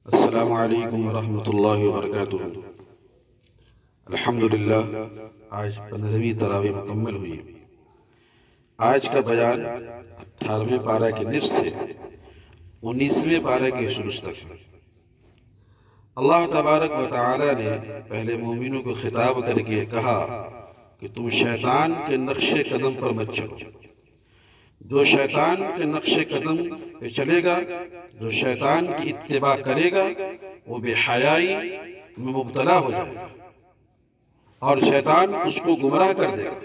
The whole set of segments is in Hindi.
अस्सलामु अलैकुम वरहमतुल्लाहि वबरकातुहू। अल्हम्दुलिल्लाह, आज 15वीं तरावी मुकम्मल हुई। आज का बयान 18वें पारा के निस्फ से 19वें पारा के शुरू तक है। अल्लाह तबारक व तआला ने पहले मोमिनों को खिताब करके कहा कि तुम शैतान के नक्शे कदम पर मत चलो। जो शैतान के नक्शे कदम पे चलेगा, जो शैतान की इत्तिबा करेगा, वो बेहयाई में मुब्तला हो जाएगा और शैतान उसको गुमराह कर देगा।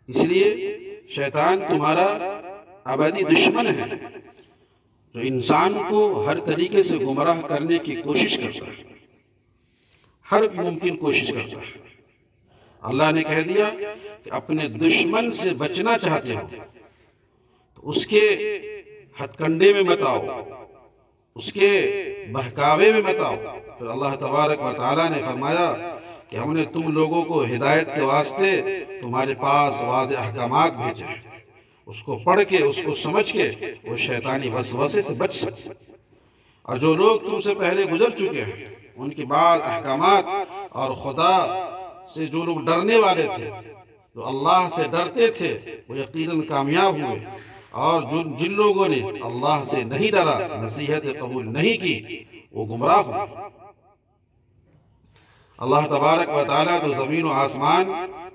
इसलिए शैतान तुम्हारा अबदी दुश्मन है, जो इंसान को हर तरीके से गुमराह करने की कोशिश करता है, हर मुमकिन कोशिश करता है। अल्लाह ने कह दिया कि अपने दुश्मन से बचना चाहते हो तो उसके हथकंडे में मत आओ, उसके बहकावे में मत आओ। फिर अल्लाह तबारक व तआला ने फरमाया कि हमने तुम लोगों को हिदायत के वास्ते तुम्हारे पास वाज़ेह अहकामात भेजे हैं, उसको पढ़ के, उसको समझ के वो शैतानी वसवसे से बच सके। और जो लोग तुमसे पहले गुजर चुके हैं उनके बाद अहकामात और खुदा से जो लोग डरने वाले थे, जो अल्लाह से डरते थे, वो यकीनन कामयाब हुए। और जिन लोगों ने अल्लाह से नहीं डरा, नसीहत कबूल नहीं की, वो गुमराह हुए। अल्लाह तबारक व तआला तो ज़मीन व आसमान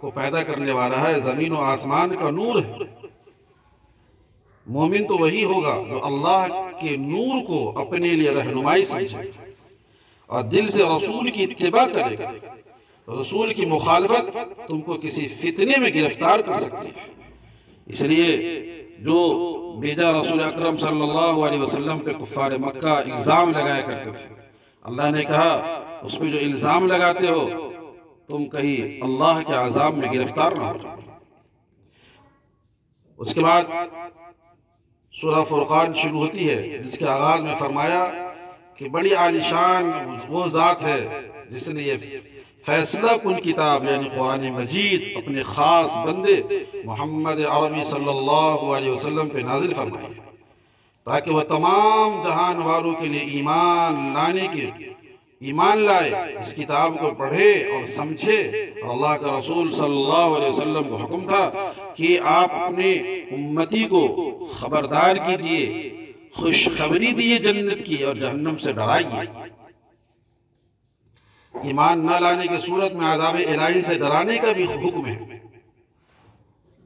को पैदा करने वाला है, ज़मीन व आसमान का नूर है। मोमिन तो वही होगा जो अल्लाह के नूर को अपने लिए रहनुमाई समझे और दिल से रसूल की इत्तिबा करेगा। रसूल की मुखालफत तुमको किसी फितने में गिरफ्तार कर सकती है। इसलिए जो बेजा रसूल अकरम सल्लल्लाहु अलैहि वसल्लम पे कुफ्फार मक्का इल्ज़ाम लगाया करते थे, अल्लाह ने कहा उस पे जो इल्ज़ाम लगाते हो तुम कहीं अल्लाह के अज़ाब में गिरफ्तार ना हो जाओ। उसके बाद सूरह फुरक़ान शुरू होती है, जिसके आगाज में फरमाया कि बड़ी आलिशान वो ज़ात है जिसने ये फैसला कुन किताब यानी कुरान मजीद अपने ख़ास बंदे मोहम्मद अरबी सल्लल्लाहु अलैहि वसल्लम पे नाजिल फरमाई, ताकि वह तमाम जहान वालों के लिए ईमान लाए, इस किताब को पढ़े और समझे। और अल्लाह का रसूल सल्लल्लाहु अलैहि वसल्लम को हुक्म था कि आप अपने उम्मती को खबरदार कीजिए, खुशखबरी दिए जन्नत की और जहन्नम से डराइए। ईमान न लाने की सूरत में अज़ाब इलाही से डराने का भी हुक्म है।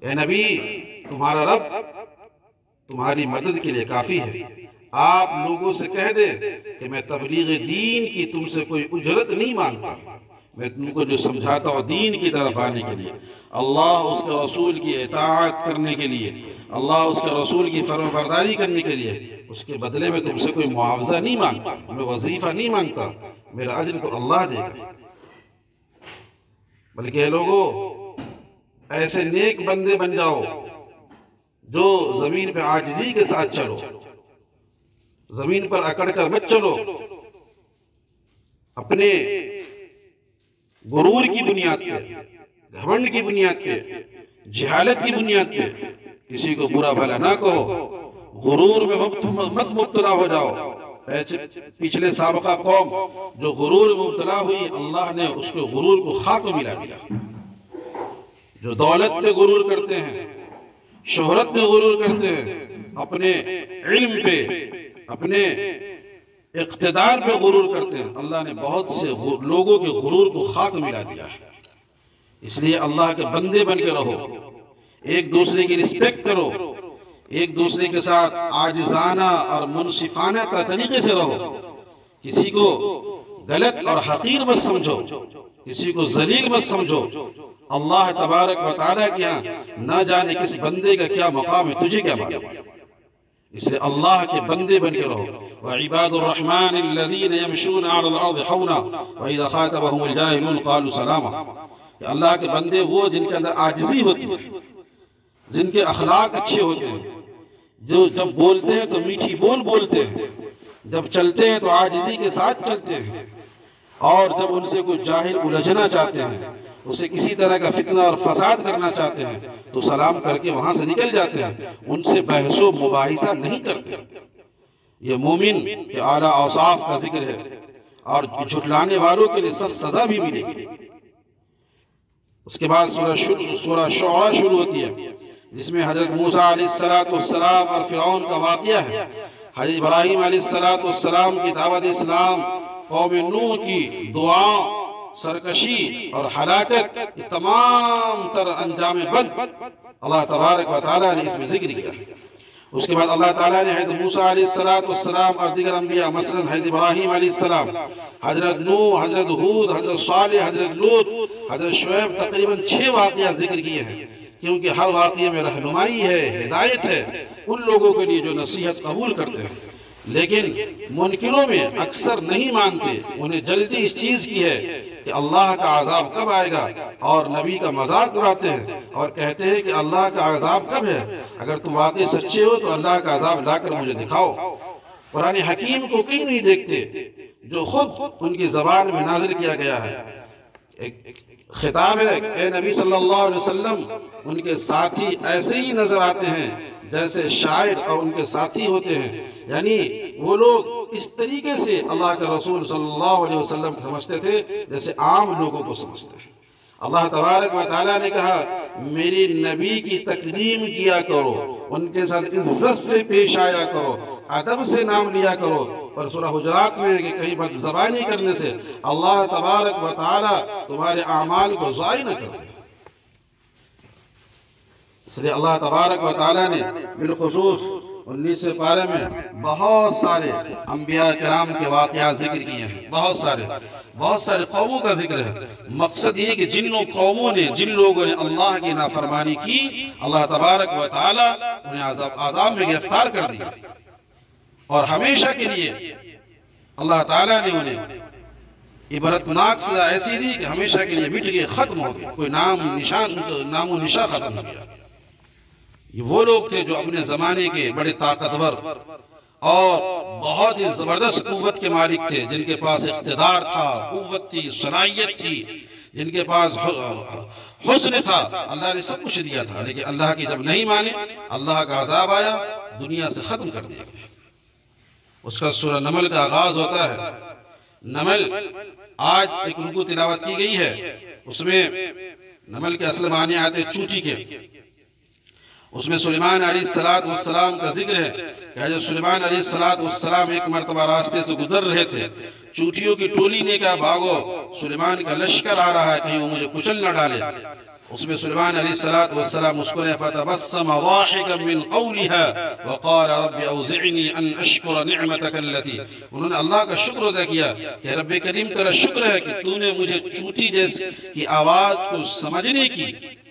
ए नबी, तुम्हारा रब तुम्हारी मदद के लिए काफी है। आप लोगों से कह दे कि मैं तबलीग दीन की तुमसे कोई उजरत नहीं मांगता, मैं तुमको जो समझाता हूँ दीन की तरफ आने के लिए, अल्लाह उसके रसूल की इताअत करने के लिए, अल्लाह उसके रसूल की फरमाबरदारी करने के लिए, उसके बदले में तुमसे कोई मुआवजा नहीं मांगता, मैं वजीफा नहीं मांगता, मेरा अज्र तो अल्लाह देगा। बल्कि लोगों, ऐसे नेक बंदे बन जाओ जो जमीन पे आजिजी के साथ चलो, जमीन पर अकड़ कर मत चलो, अपने गुरूर की बुनियाद पे, घमंड की बुनियाद पे, जहालत की बुनियाद पे किसी को बुरा भला ना कहो, गुरूर में मत मुब्तला हो जाओ। ऐसे पिछले साबका कौम जो गुरूर में मुब्तला हुई, अल्लाह ने उसके गुरूर को खाक में मिला दिया। जो दौलत पे गुरूर करते हैं, शोहरत पे गुरूर करते हैं, अपने इल्म पे, अपने इक़्तिदार पे गुरूर करते हैं, अल्लाह ने बहुत से लोगों के गुरूर को खाक मिला दिया है। इसलिए अल्लाह के बंदे बन के रहो, एक दूसरे की रिस्पेक्ट करो, एक दूसरे के साथ आजिजाना और मुनसिफाना तरीके से रहो, किसी को गलत और हकीर मत समझो, किसी को जलील मत समझो। अल्लाह तबारक व तआला के यहाँ न जाने किस बंदे का क्या मकाम है, तुझे क्या मालूम। इसलिए अल्लाह के बंदे बन के रहो। व इबादुर रहमान अल्लज़ीना यमशूना अलल अर्ज़ि हौना व इज़ा ख़ातबहुमुल जाहिलून क़ालू सलामा। अल्लाह के बंदे वो जिनके अंदर आजिज़ी होती है, जिनके अखलाक अच्छे होते हैं, जो जब बोलते हैं तो मीठी बोल बोलते हैं, जब चलते हैं तो आजिज़ी के साथ चलते हैं, और जब उनसे कोई जाहिल उलझना चाहते हैं, उसे किसी तरह का फितना और फसाद करना चाहते हैं, तो सलाम करके वहां से निकल जाते हैं, उनसे बहसो मुबाहिसा नहीं करते। ये मोमिन के आला औसाफ का जिक्र है, और झुठलाने वालों के लिए सख्त सजा भी मिलेगी। उसके बाद सूरह शुअरा शुरू होती है, जिसमें हजरत मूसा अलैहिस्सलाम और फिरौन का वाक़या है। हजरत इब्राहीम अलैहिस्सलाम की दावत इस्लाम, कौम नूह की दुआ, सरकशी और हलाकत, ये तमाम तर अंजाम बद अल्लाह तबारक व तआला ने इसमें जिक्र किया। उसके बाद अल्लाह ताला ने हज़रत मूसा अलैहिस्सलाम और दीगर अंबिया मसलन हज़रत इब्राहीम अलैहिस्सलाम, हज़रत नूह, हज़रत हूद, हज़रत सालेह, हज़रत लूत, हज़रत शुएब, तकरीबन 6 वाक़या जिक्र किए हैं, क्योंकि हर वाक़ये में रहनुमाई है, हिदायत है उन लोगों के लिए जो नसीहत कबूल करते हैं। लेकिन मुनकिरों में अक्सर नहीं मानते, उन्हें जल्दी इस चीज़ की है कि अल्लाह का अजाब कब आएगा, और नबी का मजाक उड़ाते हैं और कहते हैं कि अल्लाह का अजाब कब है, अगर तुम वाकई सच्चे हो तो अल्लाह का अजाब लाकर मुझे दिखाओ। कुरान हकीम को क्यों नहीं देखते जो खुद उनकी ज़बान में नाज़िल किया गया है। एक खिताब है, ए नबी सल्लल्लाहु अलैहि वसल्लम, उनके साथी ऐसे ही नजर आते हैं जैसे शायर और उनके साथी होते हैं, यानी वो लोग इस तरीके से अल्लाह के रसूल सल्लल्लाहु अलैहि वसल्लम समझते थे जैसे आम लोगों को समझते हैं। अल्लाह तबारक व तआला ने कहा, मेरी नबी की तकरीम किया करो, उनके साथ इज्जत से पेश आया करो, अदब से नाम लिया करो। पर सूरह हुजरात में है कि कहीं बदज़बानी करने से अल्लाह तबारक व तआला तुम्हारे आमाल को ज़ाय न कर दे। इसलिए अल्लाह तबारक व तआला ने बिलखुसूस 19वें पारे में बहुत सारे अंबिया किराम के वाक़यात जिक्र किए हैं, बहुत सारे कौमों का जिक्र है। मकसद ये कि जिन कौमों ने, जिन लोगों ने अल्लाह की नाफरमानी की, अल्लाह तबारक व तआला उन्हें अज़ाब में गिरफ्तार कर दिया, और हमेशा के लिए अल्लाह ताला ने उन्हें इबरतनाक सज़ा ऐसी दी कि हमेशा के लिए मिट गए, खत्म हो गए, कोई नामो निशा खत्म हो गया। ये वो लोग थे जो अपने जमाने के बड़े ताकतवर और बहुत ही जबरदस्त कुव्वत के मालिक थे, जिनके पास इख्तिदार था, कुव्वत थी, सलाहियत थी, जिनके पास हुस्न था। अल्लाह ने सब कुछ दिया था, लेकिन अल्लाह की जब नहीं माने, अल्लाह का अजाब आया, दुनिया से खत्म कर दिया गया। उसका सूरह नमल का आगाज होता है। नमल आज एक रुकू तिलावत की गई है, उसमें नमल के असल माने आते चूटी के। उसमें सुलेमान अलैहिस्सलाम का जिक्र है कि हज़रत सुलेमान अलैहिस्सलाम एक मरतबा रास्ते से गुजर रहे थे, चूटियों की टोली ने कहा, भागो, सुलेमान का लश्कर आ रहा है, कहीं वो मुझे कुचल न डाले। उसमें सुलेमान अलैहिस्सलाम मुस्कुराए, फतबस्सम ज़ाहिकन मिन क़ौलिहा व क़ाल रब्बि औज़िअनी अन अश्कुर निअमतक अल्लती। उन्होंने अल्लाह का शुक्र अदा किया कि रब्बे करीम तेरा शुक्र है कि तूने मुझे चूटी जैसी की आवाज़ को समझने की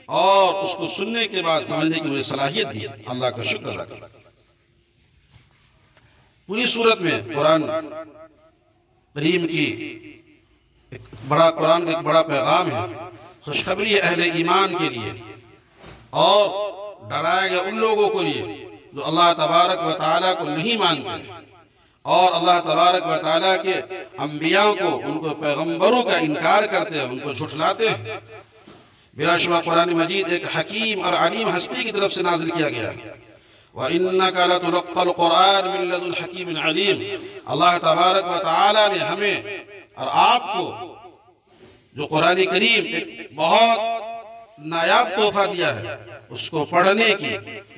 और उसको सुनने के बाद समझने की मुझे सलाहियत दी। अल्लाह का शुक्र अदा कर। पूरी सूरत में कुरान करीम की कुरान का एक बड़ा पैगाम है, खुशखबरी अहले ईमान के लिए और डराया गया उन लोगों को लिए जो अल्लाह तबारक व तआला को नहीं मानते और अल्लाह तबारक व तआला के अंबिया को, उनको पैगंबरों का इनकार करते हैं, उनको झुठलाते हैं। बिलाशुबह कुरान मजीद एक हकीम और अलीम हस्ती की तरफ से नाजिल किया गया। व इन्नका लतुलक़्क़ल क़ुरआन मिन लदुन हकीमिन अलीम। अल्लाह तबारक व तआला ने हमें और आपको जो कुरान करीम एक बहुत नायाब तोहफा दिया है, उसको पढ़ने की,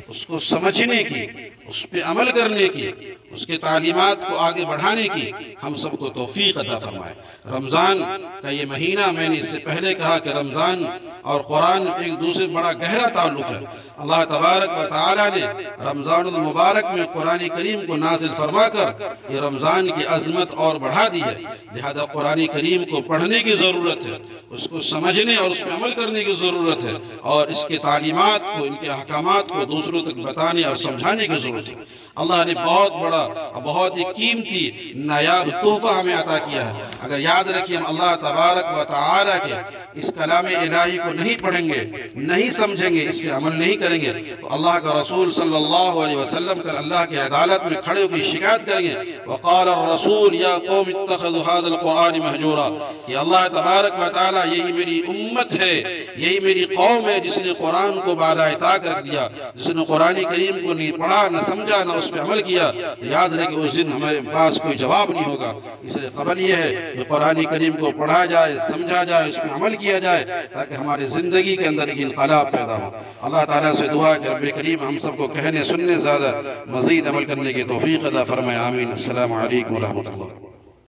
उसको समझने की, उस पर अमल करने की, उसके तालीमात को आगे बढ़ाने की हम सबको तौफीक अता फरमाए। रमज़ान का ये महीना, मैंने इससे पहले कहा कि रमज़ान और कुरान एक दूसरे बड़ा गहरा ताल्लुक है। अल्लाह तबारक व तआला ने रमज़ानुल मुबारक में कुरान करीम को नाज़िल फरमा कर ये रमज़ान की अज़मत और बढ़ा दी है। लिहाजा कुरान करीम को पढ़ने की ज़रूरत है, उसको समझने और उस पर अमल करने की ज़रूरत है, और इसके तालीमात को, इनके अहकामात को दूसरों तक बताने और समझाने की ज़रूरत है। अल्लाह ने बहुत बड़ा, बहुत ही कीमती नायाब तोहफा हमें अता किया है। अगर याद रखिए, हम अल्लाह तबारक व तआला के इस कलाम इलाही को नहीं पढ़ेंगे, नहीं समझेंगे, इस पर अमल नहीं करेंगे, तो अल्लाह का रसूल सल्लल्लाहु अलैहि वसल्लम कल अल्लाह की अदालत में खड़े होकर शिकायत करेंगे, वक़ाल रसूल या कौम इत्तख़ज़ू हाज़ल क़ुरआन महजूरा। कि अल्लाह तबारक व तआला, यही मेरी उम्मत है, यही मेरी कौम है जिसने कुरान को बाला ताक रख दिया, जिसने कुरान करीम को नहीं पढ़ा, न समझा, न उस उस पर अमल किया तो याद रहे कि उस दिन हमारे पास कोई जवाब नहीं होगा। इसलिए क़बल ये है कि कुरान करीम को पढ़ा जाए, समझा जाए, उस पर अमल किया जाए ताकि हमारी ज़िंदगी के अंदर एक इनक़लाब पैदा हो। अल्लाह ताला से दुआ कि रब्बे करीम हम सबको कहने सुनने ज़्यादा मज़ीद अमल करने की तौफ़ीक़ अता फ़रमाए। आमीन। अस्सलामु अलैकुम व रहमतुल्लाह।